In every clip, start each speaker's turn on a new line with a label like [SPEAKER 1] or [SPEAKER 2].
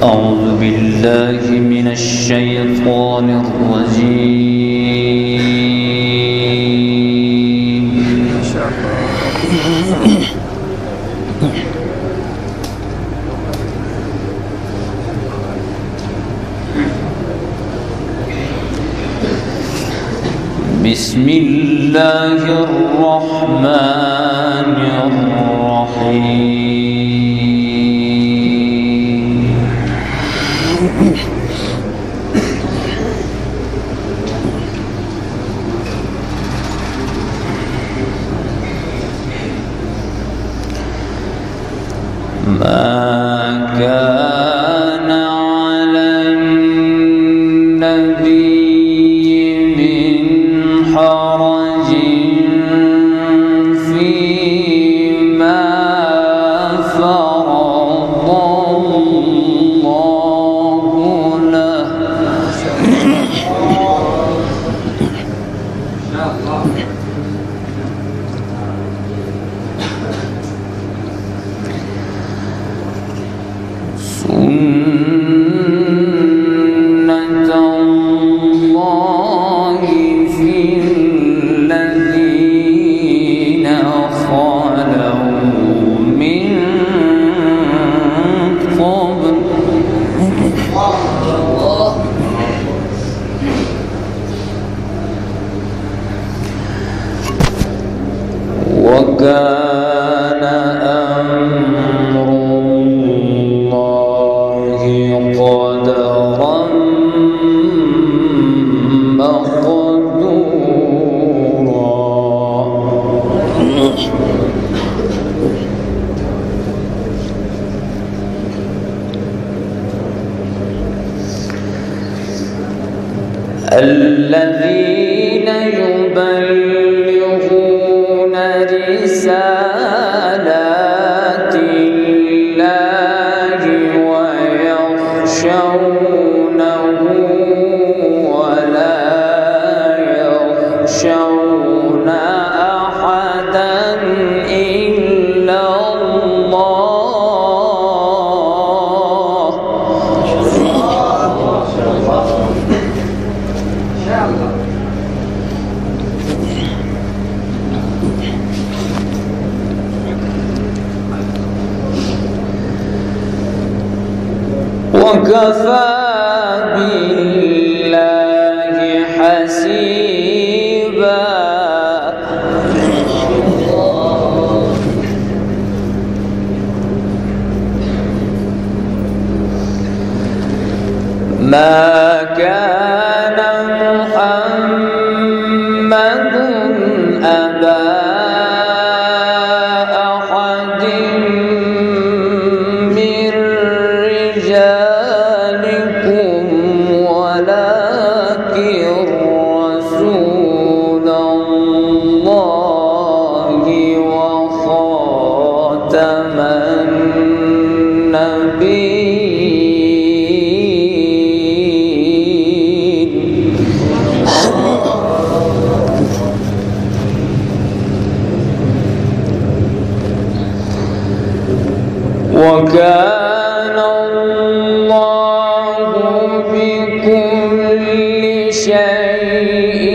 [SPEAKER 1] أعوذ بالله من الشيطان الرجيم.
[SPEAKER 2] إن شاء الله.
[SPEAKER 1] بسم الله الرحمن الرحيم. ما كان على النبي من حرج فيما فرض الله له. سنة الله في الذين خلوا من قبل. وكان أمر الله قدرا مقدورا. الذين يبلغون رسالات الله ويخشونه ولا يخشون أحدا إلا الله. وكفى بالله حسيبا. ما كان محمد أبا أحد من رجالكم ولكن رسول الله وخاتم النبيين. وكان الله بكل شيء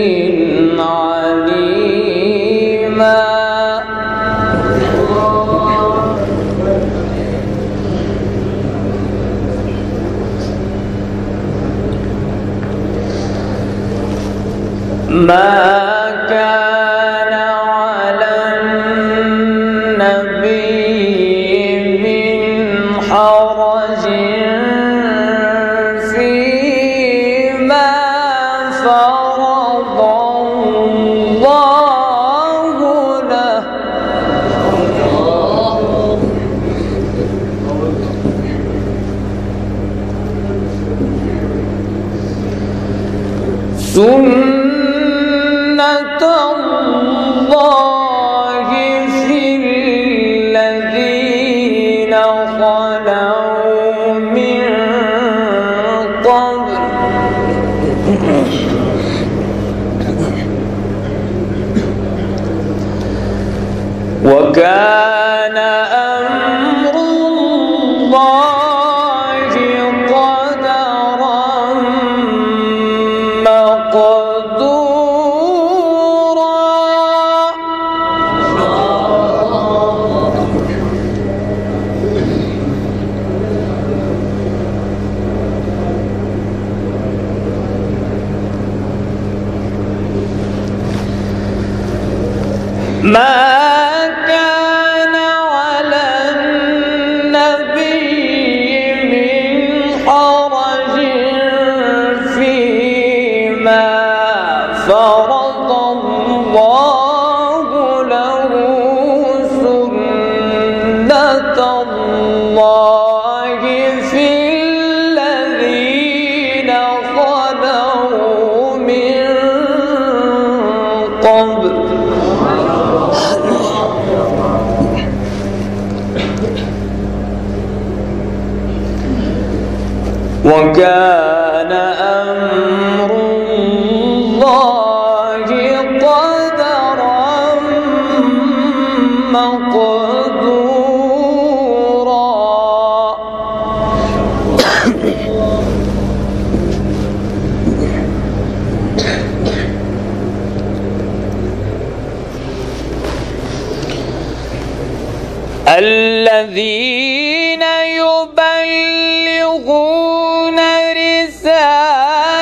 [SPEAKER 1] عليما. ما كان على النبي من حرج فيما فرض الله له. سنة الله في الذين خلوا من قبل. وكان أمر الله ما كان على النبي من حرج فيما فرض الله له سنة الله في الذين خلوا من قبل وكان أمر الله قدرا مقدورا. الذين يبلغون رسالات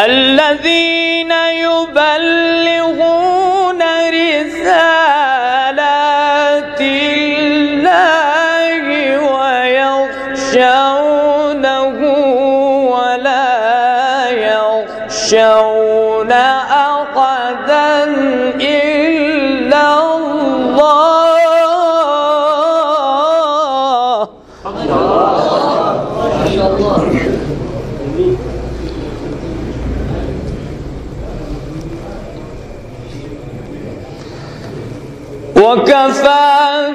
[SPEAKER 1] الذين يبلغون رسالات الله ويخشونه ولا يخشون أحدا إلا الله. وكفى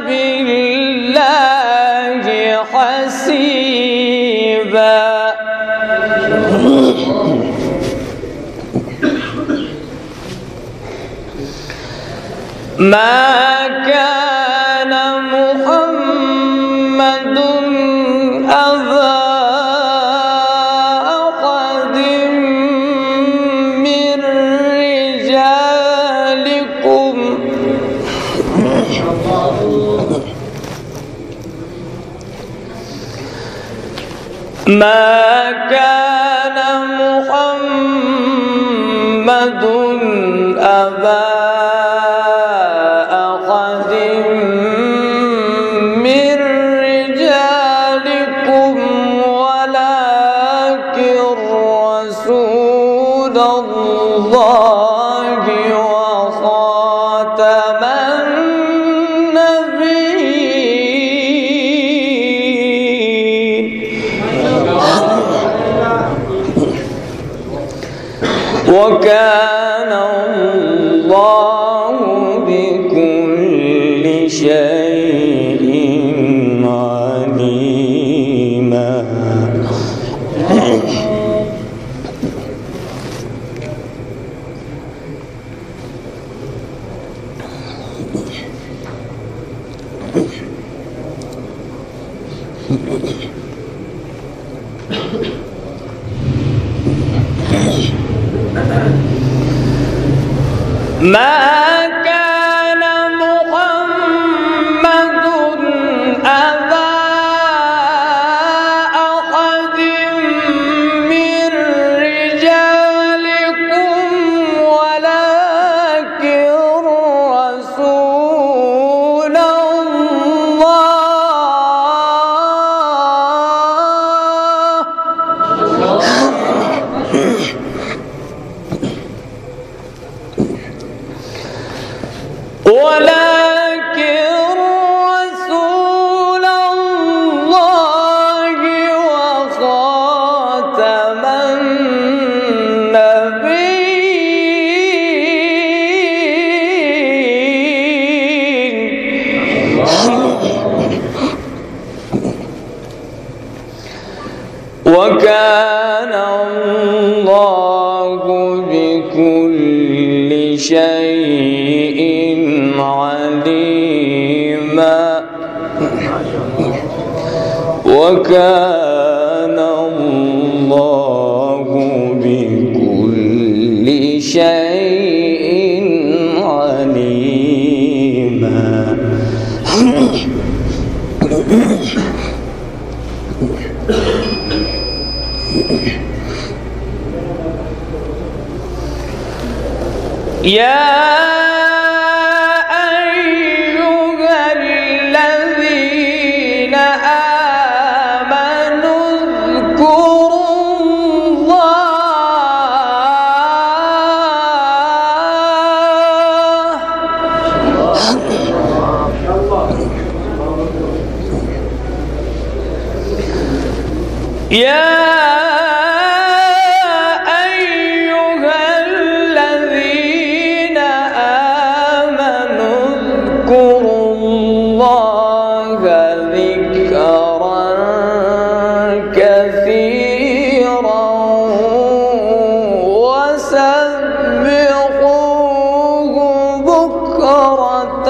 [SPEAKER 1] بالله حسيبا. ما كان محمد أبا أحد من رجالكم ما كان محمد أبا أحد من رجالكم ولكن رسول الله وخاتم النبيين. وكان الله بكل شيء عليما. ما كان محمد أبا أحد من رجالكم ولكن رسول الله ولكن رسول الله وخاتم النبيين. وكان الله بكل شيء عليما. وكان الله يا أيها الذين آمنوا اذكروا الله يا أيها الذين آمنوا اذكروا الله ذكرا كثيرا وسبحوه بكرة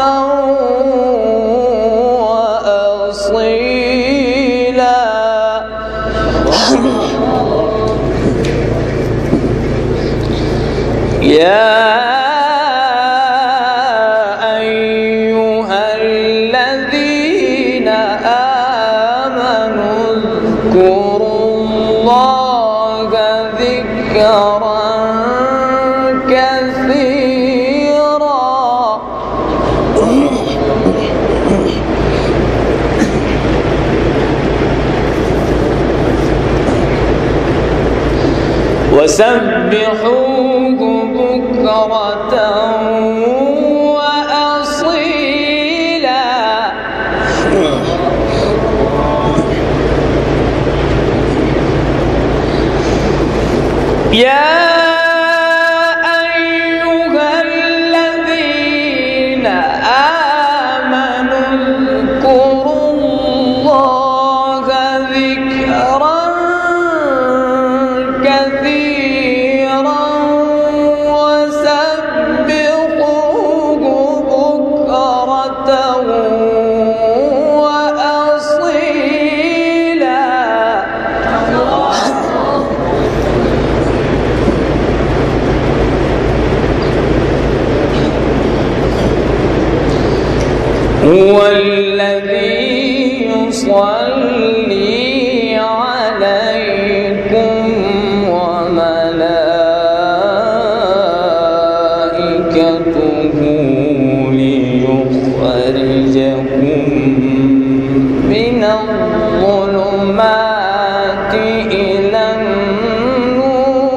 [SPEAKER 1] وأصيلا يا أيها الذين آمنوا اذكروا الله ذكرا كثيرا وسبحوه بكرة وأصيلا هو الذي يصلي عليكم وملائكته ليخرجكم من الظلمات إلى النور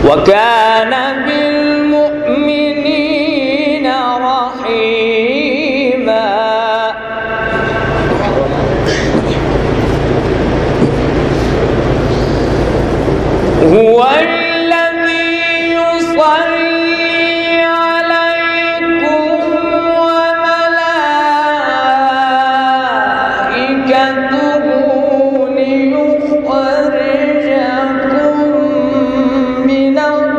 [SPEAKER 1] وكان بالمؤمنين رحيما هو الذي يصلي عليكم وملائكته ليخرجكم من الظلمات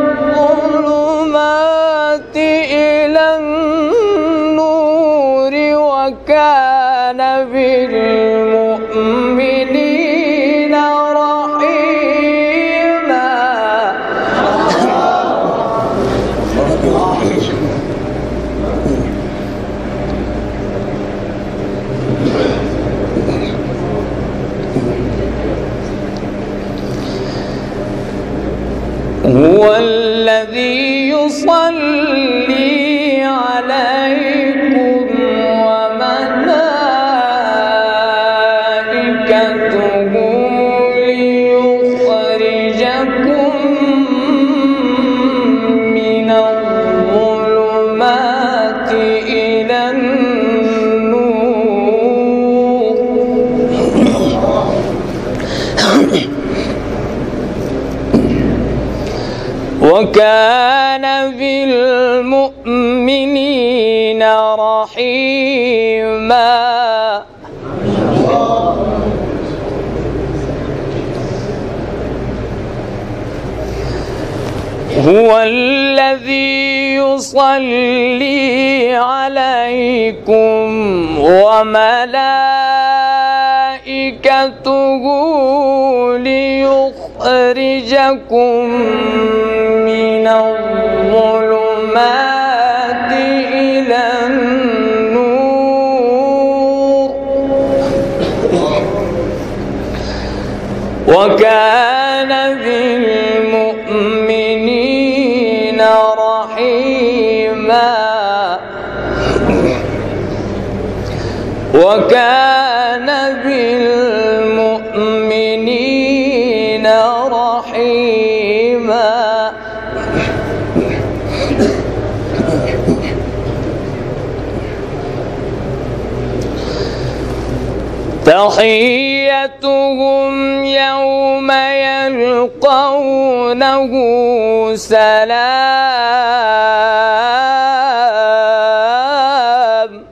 [SPEAKER 1] إلى النور وكان بالمؤمنين رحيما هو الذي يصلي عليكم وملائكته ليخرجكم من الظلمات إلى النور وكان بالمؤمنين رحيما هو الذي يصلي عليكم وملائكته ليخرجكم يخرجكم من الظلمات إلى النور وكان بالمؤمنين رحيما وكان بالمؤمنين رحيما تحيتهم يوم يلقونه سلام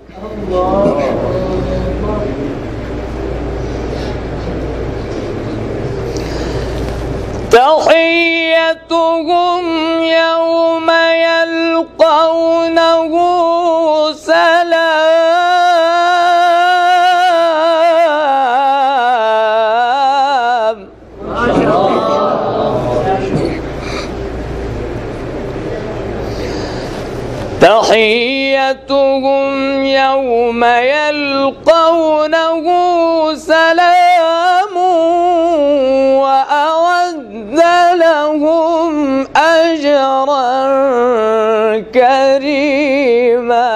[SPEAKER 1] تحيتهم يوم يلقونه سلام تحيتهم يوم يلقونه سلام وأعد لهم أجرا كريما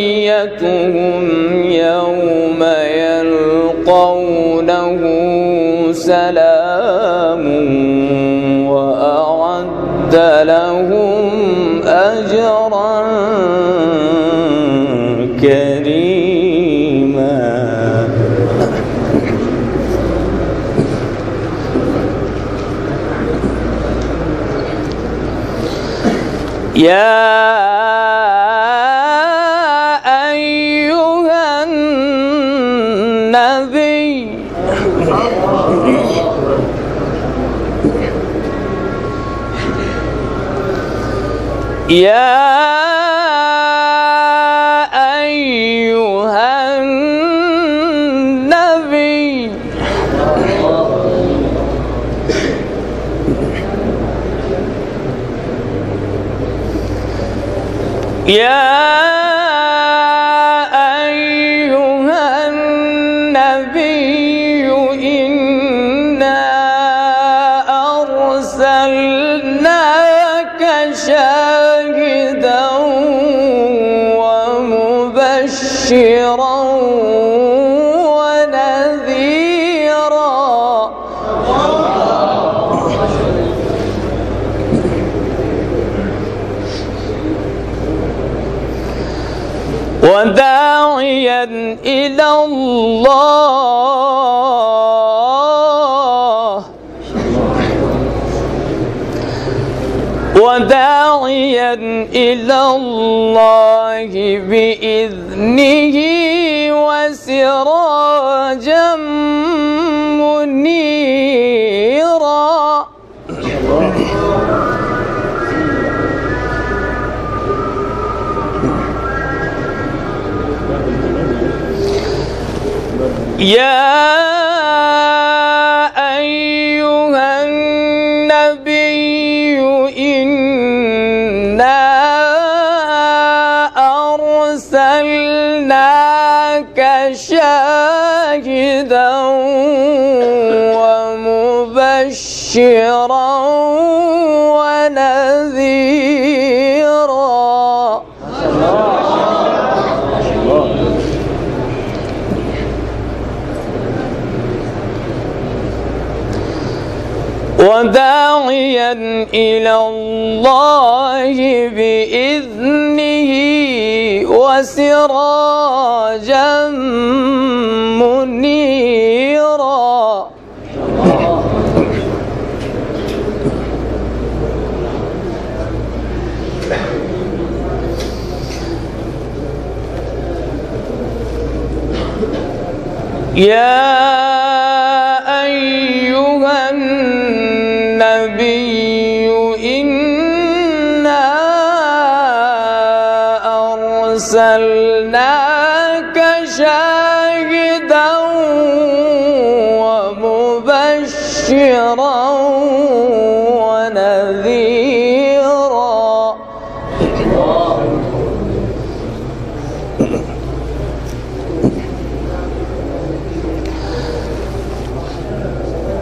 [SPEAKER 1] تحيتهم يوم يلقونه سلام وأعد لهم أجرا كريما يا أيها النبي يا أيها النبي يا أيها النبي إنا أرسلناك شاهدا ومبشرا ونذيرا وداعيا إلى الله وداعيا إلى الله بإذنه وسراجا منيرا يا أيها النبي إنا أرسلناك شاهدا ومبشرا ونذيرا وداعيا إلى الله بإذنه وسراجا منيرا يا شاهدا ومبشرا ونذيرا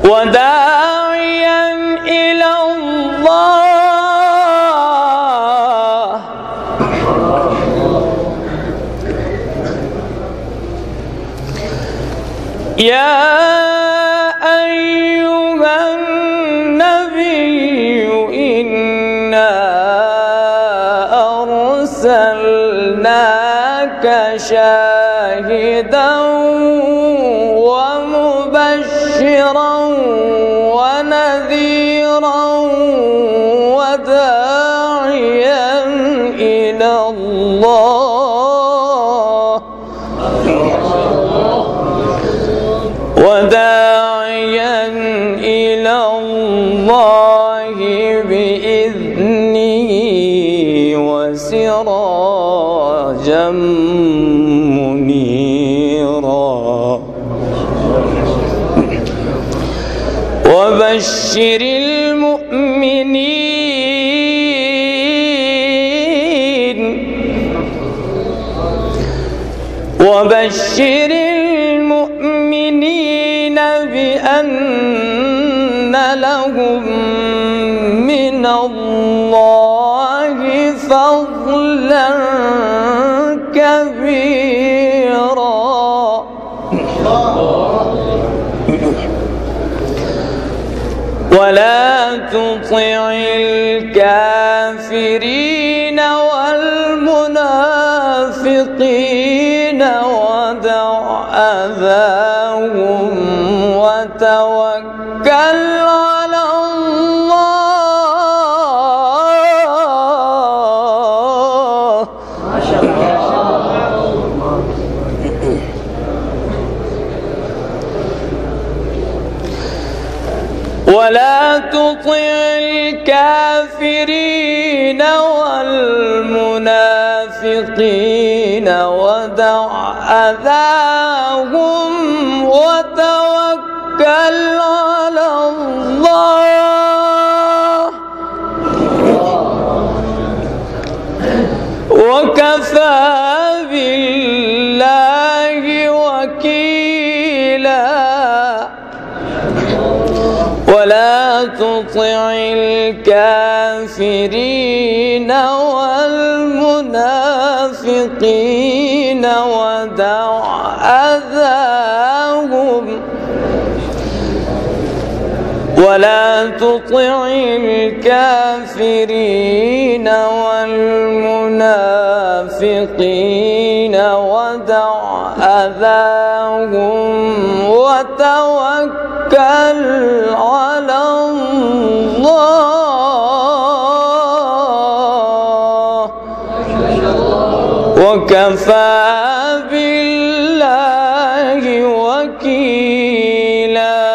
[SPEAKER 1] وداعيا إلى الله يا أيها النبي إنا أرسلناك شاهدا ومبشرا ونذيرا وداعيا إلى الله بإذنه وسراجا منيرا وبشر المؤمنين بأن لهم من الله فضلا كبيرا ولا تطع الكافرين والمنافقين ودع أذاهم وتوكل على الله ما شاء الله. ولا تطع الكافرين والمنافقين ودع أذاهم وتوكل على الله وكفى بالله وكيلا ولا تطع الكافرين والمنافقين ودع أذاهم ولا تطع الكافرين والمنافقين ودع أذاهم وتوكل على الله وكفى بالله وكيلا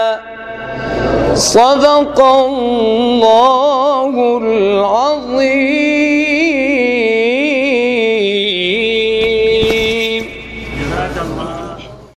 [SPEAKER 1] صدق الله.